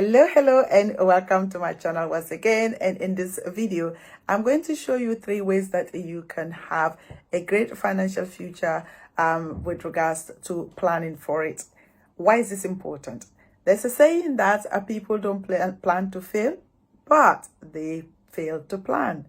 Hello, and welcome to my channel once again. And in this video, I'm going to show you 3 ways that you can have a great financial future with regards to planning for it. Why is this important? There's a saying that people don't plan to fail, but they fail to plan.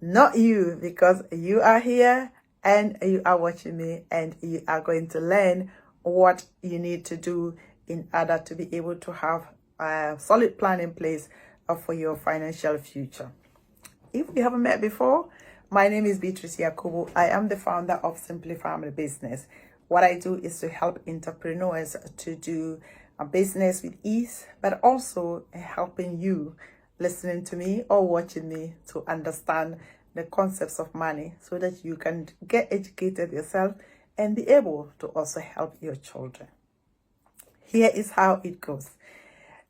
Not you, because you are here and you are watching me and you are going to learn what you need to do in order to be able to have a solid plan in place for your financial future. If we haven't met before, my name is Beatrice Yakubu. I am the founder of Simply Family Business. What I do is to help entrepreneurs to do a business with ease, but also helping you listening to me or watching me to understand the concepts of money so that you can get educated yourself and be able to also help your children. Here is how it goes.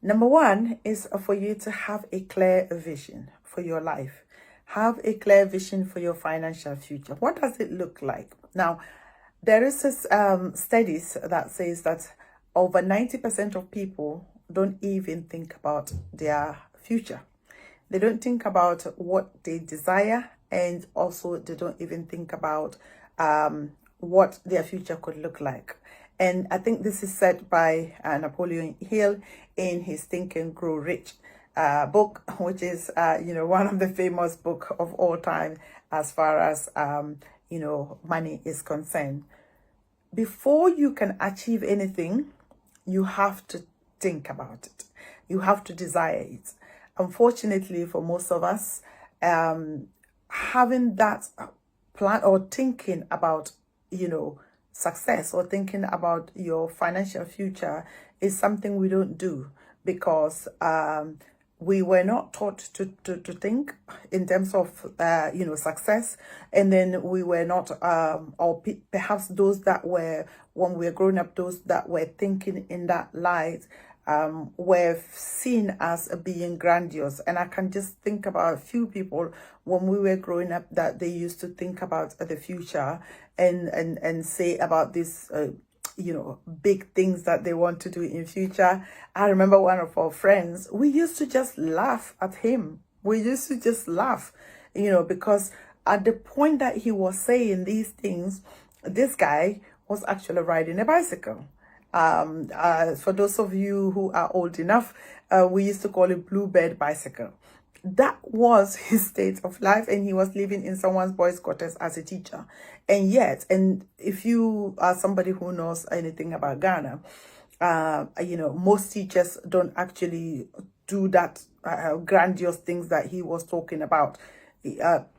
Number 1 is for you to have a clear vision for your life. Have a clear vision for your financial future. What does it look like? Now, there is this studies that says that over 90% of people don't even think about their future. They don't think about what they desire, and also they don't even think about what their future could look like. And I think this is said by Napoleon Hill in his Think and Grow Rich book, which is, one of the famous book of all time as far as, money is concerned. Before you can achieve anything, you have to think about it. You have to desire it. Unfortunately, for most of us, having that plan or thinking about, success or thinking about your financial future is something we don't do because we were not taught to think in terms of, success. And then we were not, perhaps those that were, when we were growing up, those that were thinking in that light were seen as being grandiose. And I can just think about a few people when we were growing up that they used to think about the future and say about this big things that they want to do in future. I remember one of our friends, we used to just laugh at him. We used to just laugh, because at the point that he was saying these things, this guy was actually riding a bicycle. For those of you who are old enough, we used to call it bluebird bicycle. That was his state of life, and he was living in someone's boys' quarters as a teacher. And if you are somebody who knows anything about Ghana, most teachers don't actually do that grandiose things that he was talking about.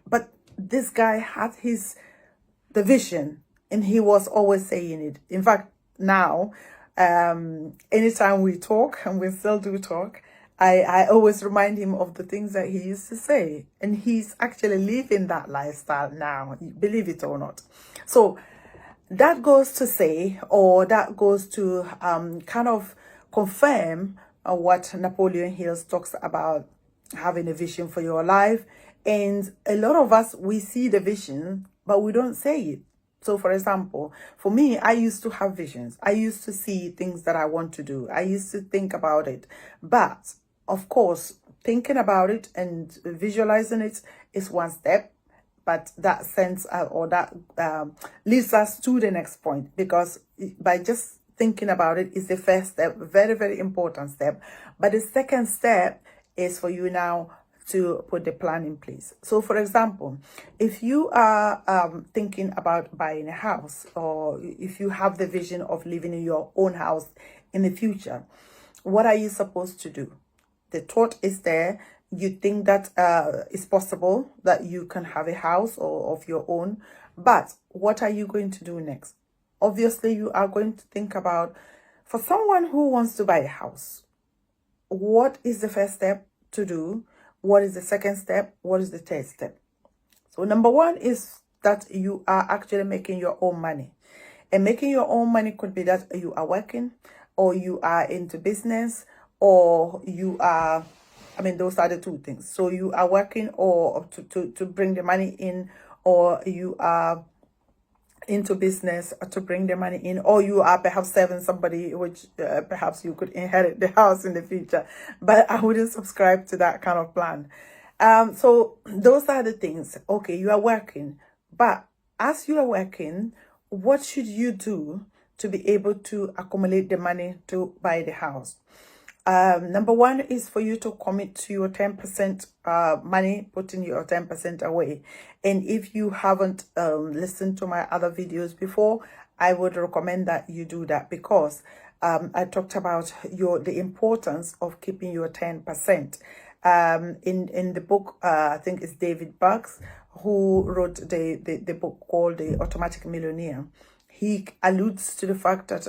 But this guy had the vision, and he was always saying it. In fact, now, anytime we talk, and we still do talk, I always remind him of the things that he used to say, and he's actually living that lifestyle now, believe it or not. So that goes to say, or that goes to kind of confirm what Napoleon Hill talks about, having a vision for your life. And a lot of us, we see the vision, but we don't say it. So, for example, for me, I used to have visions. I used to see things that I want to do. I used to think about it. But, of course, thinking about it and visualizing it is one step. But that sense or that leads us to the next point, because by just thinking about it is the first step, very, very important step. But the second step is for you now to put the plan in place. So, for example, if you are thinking about buying a house, or if you have the vision of living in your own house in the future, what are you supposed to do? The thought is there. You think that it's possible that you can have a house or of your own, but what are you going to do next? Obviously, you are going to think about, for someone who wants to buy a house, what is the first step to do? What is the second step? What is the third step? So number 1 is that you are actually making your own money. And making your own money could be that you are working, or you are into business, or you are, those are the 2 things. So you are working or to bring the money in, or you are into business to bring the money in, or you are perhaps serving somebody, which perhaps you could inherit the house in the future. But I wouldn't subscribe to that kind of plan. So those are the things. Okay, you are working, but as you are working, what should you do to be able to accumulate the money to buy the house? Number one is for you to commit to your 10% money, putting your 10% away. And if you haven't listened to my other videos before, I would recommend that you do that, because I talked about the importance of keeping your 10%. In the book, I think it's David Bucks who wrote the book called The Automatic Millionaire. He alludes to the fact that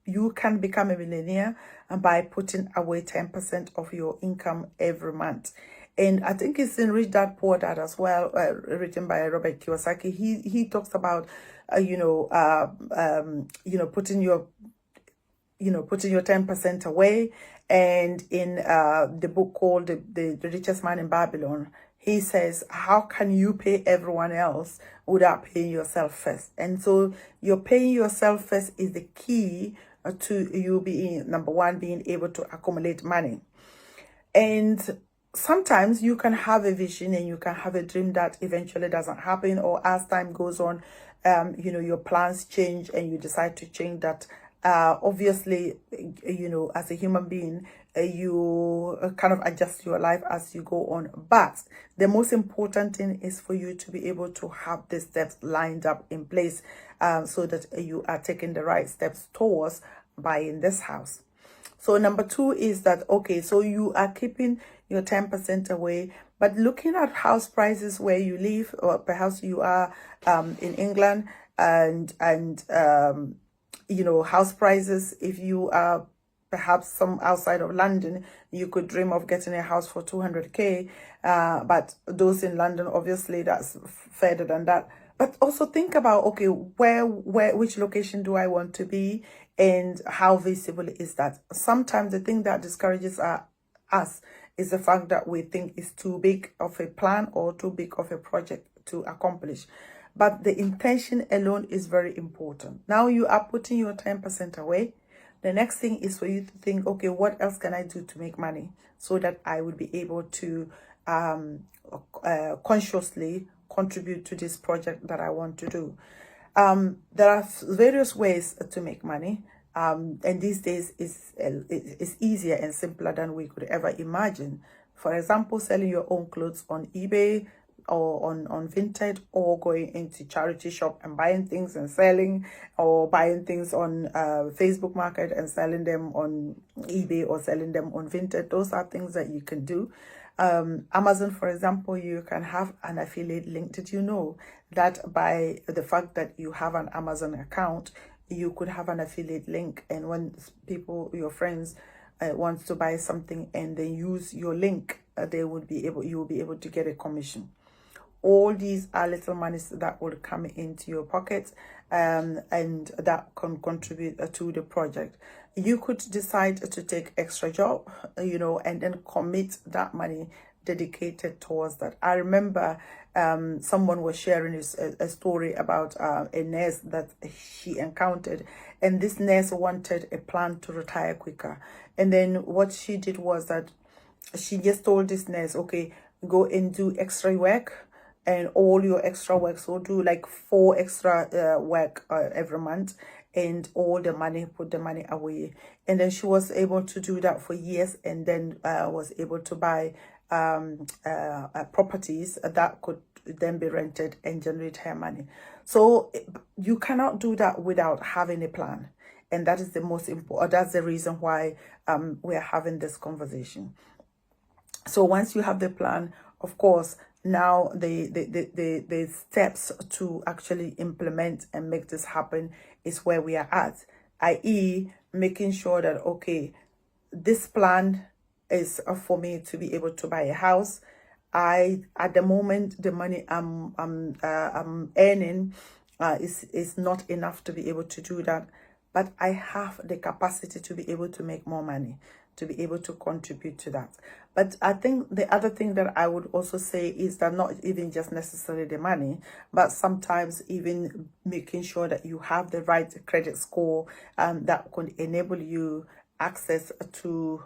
you can become a millionaire by putting away 10% of your income every month. And I think it's in Rich Dad Poor Dad as well, written by Robert Kiyosaki. He talks about, putting your 10% away. And in the book called the Richest Man in Babylon, he says, how can you pay everyone else without paying yourself first? And so you're paying yourself first is the key to you being, number one, being able to accumulate money. And sometimes you can have a vision and you can have a dream that eventually doesn't happen, or as time goes on, your plans change and you decide to change that. Obviously, as a human being, you kind of adjust your life as you go on. But the most important thing is for you to be able to have the steps lined up in place, so that you are taking the right steps towards buying this house. So number two is that, okay, so you are keeping your 10% away, but looking at house prices where you live, or perhaps you are in England, and house prices, if you are perhaps some outside of London, you could dream of getting a house for 200k, but those in London, obviously that's further than that. But also think about, okay, which location do I want to be, and how visible is that? Sometimes the thing that discourages us is the fact that we think it's too big of a plan or too big of a project to accomplish. But the intention alone is very important. Now you are putting your 10% away. The next thing is for you to think, okay, what else can I do to make money so that I would be able to consciously contribute to this project that I want to do. There are various ways to make money. And these days it's easier and simpler than we could ever imagine. For example, selling your own clothes on eBay or on Vinted, or going into charity shop and buying things and selling, or buying things on Facebook Market and selling them on eBay, or selling them on Vinted. Those are things that you can do. Amazon, for example, you can have an affiliate link. Did you know that by the fact that you have an Amazon account, you could have an affiliate link, and when people, your friends, wants to buy something and they use your link, you will be able to get a commission. All these are little monies that will come into your pocket, and that can contribute to the project. You could decide to take extra job, and then commit that money dedicated towards that. I remember someone was sharing a story about a nurse that she encountered, and this nurse wanted a plan to retire quicker. And then what she did was that she just told this nurse, okay, go and do extra work, and all your extra work, so do like 4 extra work every month, and all the money, put the money away. And then she was able to do that for years, and then was able to buy properties that could then be rented and generate her money. So you cannot do that without having a plan, and that is the most important. That's the reason why we are having this conversation. So once you have the plan, of course, now the steps to actually implement and make this happen is where we are at, i.e. making sure that, okay, this plan is for me to be able to buy a house. At the moment, the money I'm earning is not enough to be able to do that, but I have the capacity to be able to make more money. to be able to contribute to that. But I think the other thing that I would also say is that not even just necessarily the money, but sometimes even making sure that you have the right credit score that could enable you access to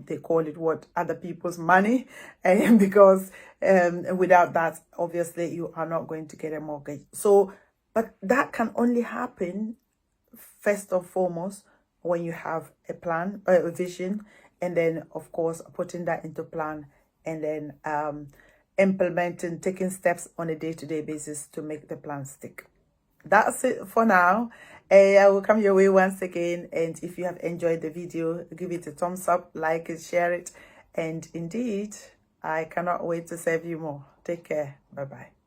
they call it what, other people's money, and because without that, obviously you are not going to get a mortgage. So but that can only happen first and foremost when you have a plan, a vision, and then of course putting that into plan, and then implementing, taking steps on a day-to-day basis to make the plan stick. That's it for now. I will come your way once again, and if you have enjoyed the video, give it a thumbs up, like it, share it, and indeed I cannot wait to serve you more. Take care. Bye bye.